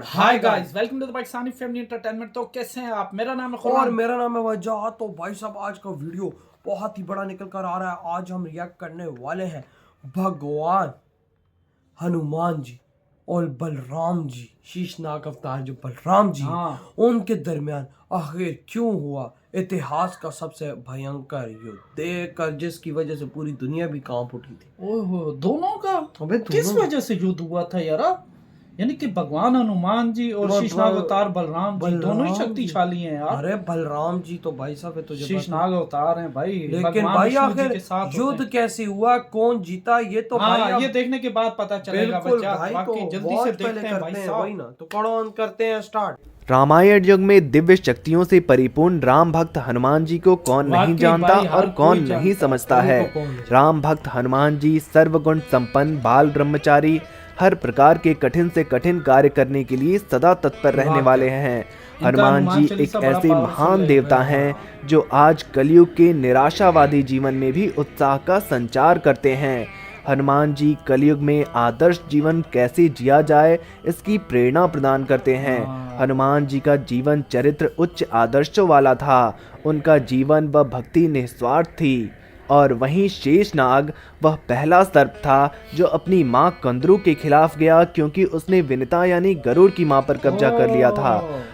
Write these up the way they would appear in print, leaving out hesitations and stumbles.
Hi guys, welcome to the Pakistani family entertainment. तो कैसे हैं आप? मेरा नाम है और खुरान। मेरा नाम है वजह। तो भाई साहब, आज का वीडियो बहुत ही बड़ा निकल कर आ रहा है। आज हम रिएक्ट करने वाले हैं भगवान हनुमान जी और बलराम जी, शीशनाग अवतार जो बलराम जी हाँ। उनके दरमियान आखिर क्यों हुआ इतिहास का सबसे भयंकर युद्ध, देखकर जिसकी वजह से पूरी दुनिया भी कांप उठी थी। ओहो, दोनों का अबे किस दोनों वजह से युद्ध हुआ था यार? यानी कि भगवान हनुमान जी और शीशनाग अवतार बलराम जी दोनों ही बलराम जी। शक्तिशाली हैं यार। अरे बलराम जी तो भाई साहब है, तुझे शीशनाग अवतार हैं भाई, लेकिन भगवान भाई विष्णु जी आखिर के साथ होते युद्ध हैं। कैसे हुआ, कौन जीता, ये तो भाई हाँ, अब ये देखने के बाद पता चलेगा बिल्कुल बच्चा। भाई। तो बाकी जल्दी से वॉच पहले देखते हैं भाई करते हैं, वही साहब। ना। तो कौन ऑन करते हैं स्टार्ट। रामायण युग में दिव्य शक्तियों से परिपूर्ण राम भक्त हनुमान जी को कौन नहीं वाकई जानता भाई, हर और कौन कोई नहीं जानता। समझता है। उनको कौन नहीं जानता। राम भक्त हनुमान जी सर्वगुण संपन्न बाल ब्रह्मचारी, हर प्रकार के कठिन से कठिन कार्य करने के लिए सदा तत्पर रहने वाले हैं। हनुमान हनुमान जी एक चालीसा बड़ा ऐसे powerful महान है। देवता हैं जो आज कलयुग के निराशावादी जीवन में भी उत्साह का संचार करते हैं। हनुमान जी कलयुग में आदर्श जीवन कैसे जिया जाए इसकी प्रेरणा प्रदान करते हैं। हनुमान जी का जीवन चरित्र उच्च आदर्शों वाला था। उनका जीवन व भक्ति निस्वार्थ थी। और वहीं शेषनाग वह पहला सर्प था जो अपनी मां कंदरू के खिलाफ गया, क्योंकि उसने विनिता यानी गरुड़ की मां पर कब्जा कर लिया था।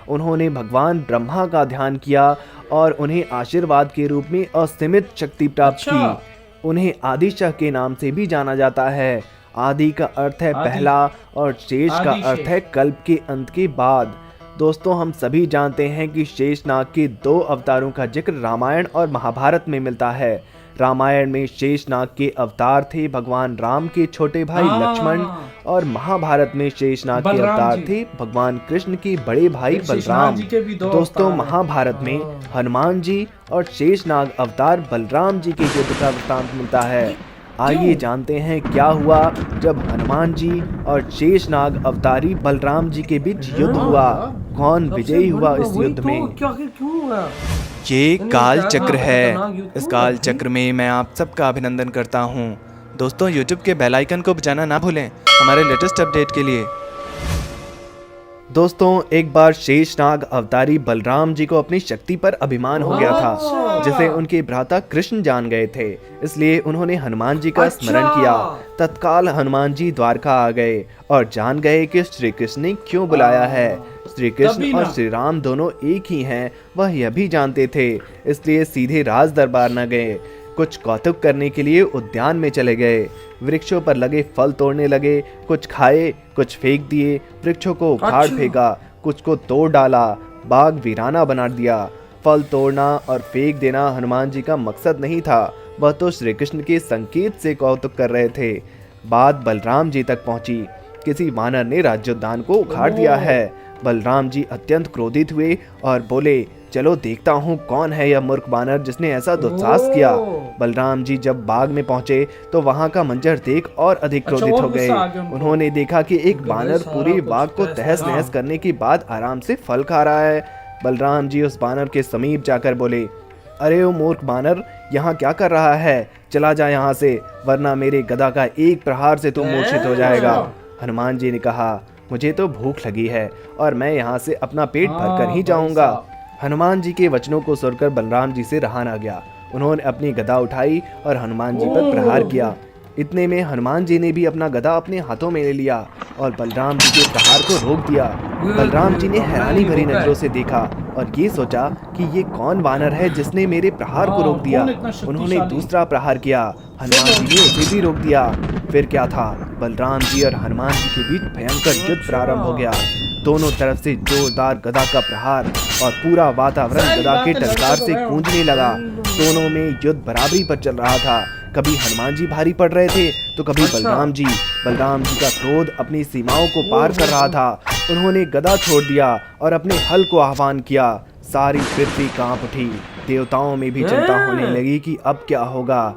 उन्होंने भगवान ब्रह्मा का ध्यान किया और उन्हें आशीर्वाद के रूप में असीमित शक्ति प्राप्त की। उन्हें आदिशा के नाम से भी जाना जाता है। आदि का अर्थ है पहला और शेष का अर्थ है कल्प के अंत के बाद। दोस्तों, हम सभी जानते हैं कि शेषनाग के दो अवतारों का जिक्र रामायण और महाभारत में मिलता है। रामायण में शेषनाग के अवतार थे भगवान राम के छोटे भाई लक्ष्मण, और महाभारत में शेषनाग के अवतार थे भगवान कृष्ण के बड़े भाई बलराम। दोस्तों, महाभारत में हनुमान जी और शेषनाग अवतार बलराम जी के युद्ध का वृत्तांत मिलता है। आइए जानते हैं क्या हुआ जब हनुमान जी और शेषनाग अवतारी बलराम जी के बीच युद्ध हुआ। कौन विजयी हुआ इस युद्ध में? क्यों हुआ? ये काल चक्र है। खतरनाक इस युद्ध काल हुआ। चक्र में मैं आप सबका अभिनंदन करता हूँ। दोस्तों, YouTube के बेल आइकन को बजाना ना भूलें हमारे लेटेस्ट अपडेट के लिए। दोस्तों, एक बार शेषनाग अवतारी बलराम जी को अपनी शक्ति पर अभिमान हो गया था, जिसे उनके भ्राता कृष्ण जान गए थे। इसलिए उन्होंने हनुमान जी का स्मरण किया। तत्काल हनुमान जी द्वारका आ गए और जान गए कि श्री कृष्ण ने क्यों बुलाया है। श्री कृष्ण और श्री राम दोनों एक ही हैं, वह यह भी जानते थे। इसलिए सीधे राज दरबार न गए, कुछ कौतुक करने के लिए उद्यान में चले गए। वृक्षों पर लगे फल तोड़ने लगे, कुछ खाए, कुछ फेंक दिए। वृक्षों को उखाड़ फेंका, कुछ को तोड़ डाला, बाग वीराना बना दिया। फल तोड़ना और फेंक देना हनुमान जी का मकसद नहीं था, वह तो श्री कृष्ण के संकेत से कौतुक कर रहे थे। बात बलराम जी तक पहुंची। किसी वानर ने राज्योद्यान को उखाड़ दिया है। बलराम जी अत्यंत क्रोधित हुए और बोले, चलो देखता हूँ कौन है यह मूर्ख वानर जिसने ऐसा दुस्साहस किया। बलराम जी जब बाग में पहुंचे तो वहां का मंजर देख और अधिक क्रोधित हो गए। उन्होंने देखा कि एक वानर पूरे बाग को तहस नहस करने के बाद आराम से फल खा रहा है। बलराम जी उस वानर के समीप जाकर बोले, अरे ओ मूर्ख वानर, यहाँ क्या कर रहा है? चला जा यहाँ से, वरना मेरे गदा का एक प्रहार से तू मूर्छित हो जाएगा। हनुमान जी ने कहा, मुझे तो भूख लगी है और मैं यहाँ से अपना पेट भरकर ही जाऊंगा। हनुमान जी के वचनों को सुनकर बलराम जी से रहा ना गया। उन्होंने अपनी गदा उठाई और हनुमान जी पर प्रहार किया। इतने में हनुमान जी ने भी अपना गदा अपने हाथों में ले लिया और बलराम जी के प्रहार को रोक दिया। बलराम जी ने हैरानी भरी नजरों से देखा और ये सोचा कि ये कौन वानर है जिसने मेरे प्रहार को रोक दिया। उन्होंने दूसरा प्रहार किया, हनुमान जी ने उसे भी रोक दिया। फिर क्या था, बलराम जी और हनुमान जी के बीच भयंकर युद्ध प्रारंभ हो गया। दोनों तरफ से जोरदार गदा का प्रहार और पूरा वातावरण गदा के टंकार से गूंजने लगा। दोनों में युद्ध बराबरी पर चल रहा था। कभी हनुमान जी भारी पड़ रहे थे तो कभी बलराम जी। बलराम जी का क्रोध अपनी सीमाओं को पार कर रहा था। उन्होंने गदा छोड़ दिया और अपने हल को आह्वान किया। सारी पृथ्वी कांप उठी। देवताओं में भी चिंता होने लगी कि अब क्या होगा।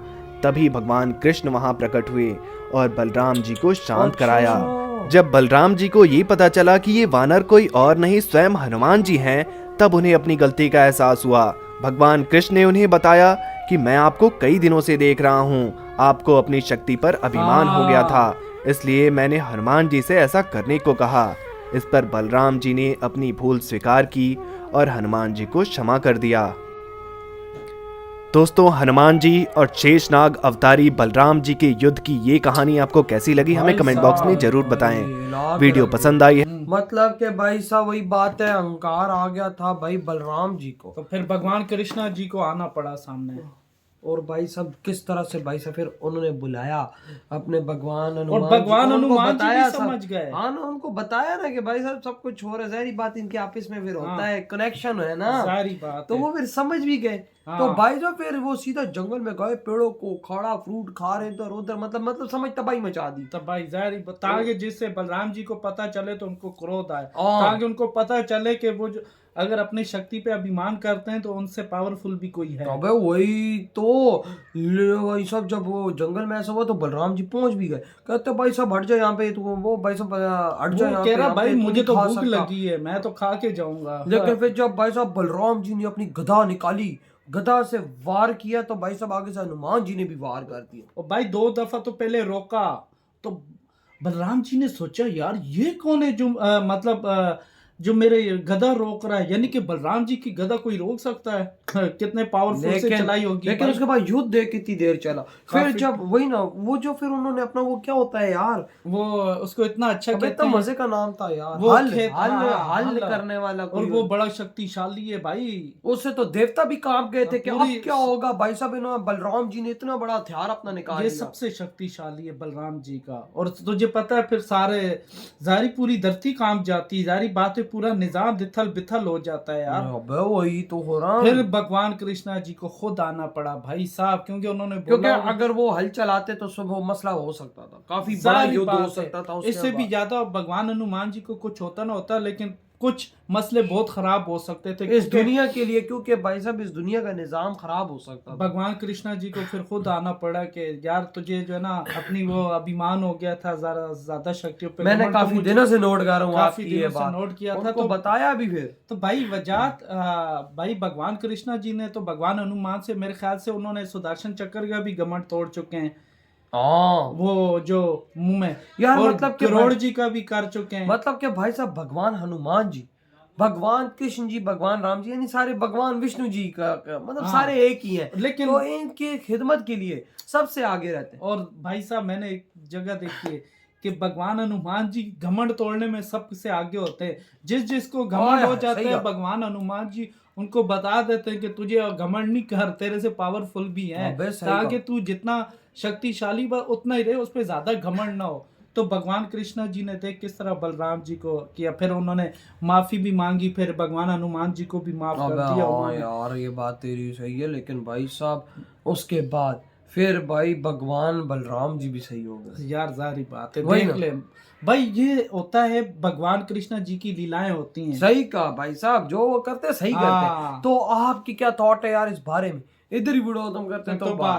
तभी भगवान कृष्ण वहां प्रकट हुए और बलराम जी को शांत कराया। जब बलराम जी को ये पता चला कि ये वानर कोई और नहीं स्वयं हनुमान जी हैं, तब उन्हें अपनी गलती का एहसास हुआ। भगवान कृष्ण ने उन्हें बताया कि मैं आपको कई दिनों से देख रहा हूँ, आपको अपनी शक्ति पर अभिमान हो गया था, इसलिए मैंने हनुमान जी से ऐसा करने को कहा। इस पर बलराम जी ने अपनी भूल स्वीकार की और हनुमान जी को क्षमा कर दिया। दोस्तों, हनुमान जी और शेषनाग अवतारी बलराम जी के युद्ध की ये कहानी आपको कैसी लगी हमें कमेंट बॉक्स में जरूर बताएं। वीडियो पसंद आई है मतलब कि भाई साहब वही बात है, अहंकार आ गया था भाई बलराम जी को, तो फिर भगवान कृष्णा जी को आना पड़ा सामने। और भाई साहब किस तरह से भाई साहब फिर उन्होंने बुलाया अपने भगवान और भगवान हनुमान जी भी सब- समझ गए। हाँ ना, उनको बताया ना कि भाई साहब सब कुछ हो रहा है, जहरी बात इनके आपस में फिर होता है, कनेक्शन है ना, सारी बात तो है। वो फिर समझ भी गए। हाँ। तो भाई साहब फिर वो सीधा जंगल में गए, पेड़ों को खाड़ा फ्रूट खा रहे थे उधर, मतलब समझ तबाही मचा दी। तब भाई जाहिर ताकि जिससे बलराम जी को पता चले तो उनको क्रोध आए, हाँ। ताकि उनको पता चले कि वो अगर अपनी शक्ति पे अभिमान करते हैं तो उनसे पावरफुल भी कोई है। अबे वही तो भाई साहब जब वो जंगल में ऐसा हुआ तो बलराम जी पहुंच भी गए, कहते भाई साहब हट जाए यहाँ पे, तू वो भाई साहब हट जाए वो यहाँ कह पे, रहा यहाँ भाई पे तू मुझे नहीं तो खा भूख सकता। लगी है, मैं तो खा के जाऊंगा। लेकिन फिर जब भाई साहब बलराम जी ने अपनी गदा निकाली, गदा से वार किया, तो भाई साहब आगे से हनुमान जी ने भी वार कर दिया। और भाई 2 दफा तो पहले रोका, तो बलराम जी ने सोचा यार ये कौन है जो जो मेरे गदा रोक रहा है, यानी कि बलराम जी की गदा कोई रोक सकता है? कितने पावरफुल से चलाई होगी। लेकिन भाई। उसके बाद युद्ध देख कितनी देर चला, फिर काफी- जब वही ना वो जो फिर उन्होंने अपना वो क्या होता है यार, वो उसको इतना अच्छा अबे कहते इतना हैं, मजे का नाम था यार, वो हल खेत- हल हाँ, हल हल। करने वाला और कोई वो बड़ा शक्तिशाली है भाई। उससे तो देवता भी कांप गए थे कि अब पूरी- क्या होगा। भाई साहब इन्होंने बलराम जी ने इतना बड़ा हथियार अपना निकाल ये लिया। सबसे शक्तिशाली है बलराम जी का। और तुझे पता है फिर सारे जारी पूरी धरती कांप जाती, जारी बातें पूरा निजाम दिथल बिथल हो जाता है यार। अबे वही तो हो रहा फिर भगवान कृष्णा जी को खुद आना पड़ा भाई साहब, क्योंकि उन्होंने क्योंकि बोला अगर वो हल चलाते तो सब वो मसला हो सकता था, काफी बड़ा सारी युद्ध बात हो है। सकता था उसके इससे भी बाद। ज्यादा भगवान हनुमान जी को कुछ होता ना होता, लेकिन कुछ मसले बहुत खराब हो सकते थे इस क्योंकि दुनिया के लिए, क्योंकि भाई साहब इस दुनिया का निजाम खराब हो सकता था। भगवान कृष्णा जी को फिर खुद आना पड़ा कि यार तुझे जो है ना अपनी वो अभिमान हो गया था ज्यादा शक्तियों पे। मैंने घमंड तो काफी मुझे- दिनों से नोट कर रहा हूँ काफी आपकी ये दिनों से बात, नोट किया था, उनको तो बताया भी फिर। तो भाई वजात भाई भगवान कृष्णा जी ने तो भगवान हनुमान से मेरे ख्याल से उन्होंने सुदर्शन चक्र का भी घमंड तोड़ चुके हैं, हाँ वो जो मुंह में यार, और मतलब कि करोड़ भाई- जी का भी कर चुके हैं। मतलब कि भाई साहब भगवान हनुमान जी, भगवान कृष्ण जी, भगवान राम जी, यानी सारे भगवान विष्णु जी का मतलब हाँ। सारे एक ही हैं, लेकिन तो इनके खिदमत के लिए सबसे आगे रहते हैं। और भाई साहब मैंने एक जगह देखी है कि भगवान हनुमान जी घमंड तोड़ने में सबसे आगे होते हैं। जिसको घमंड हो जाता है भगवान हनुमान जी उनको बता देते हैं कि तुझे घमंड नहीं कर, तेरे से पावरफुल भी है, अबे सही ताकि कहा। तू जितना शक्तिशाली उतना ही रहे, उस पर ज्यादा घमंड ना हो। तो भगवान कृष्णा जी ने देख किस तरह बलराम जी को किया, फिर उन्होंने माफी भी मांगी, फिर भगवान हनुमान जी को भी माफ कर अबे दिया हाँ उन्होंने। यार, ये बात तेरी सही है, लेकिन भाई साहब उसके बाद फिर भाई भगवान बलराम जी भी सही हो गए यार जारी बात है, वही देख ना। ले भाई, ये होता है भगवान कृष्ण जी की लीलाएं होती हैं। सही कहा भाई साहब, जो वो करते हैं सही करते हैं। हाँ। तो आपकी क्या थॉट है यार इस बारे में, इधर ही वीडियो खत्म करते हैं, तो तो बाय।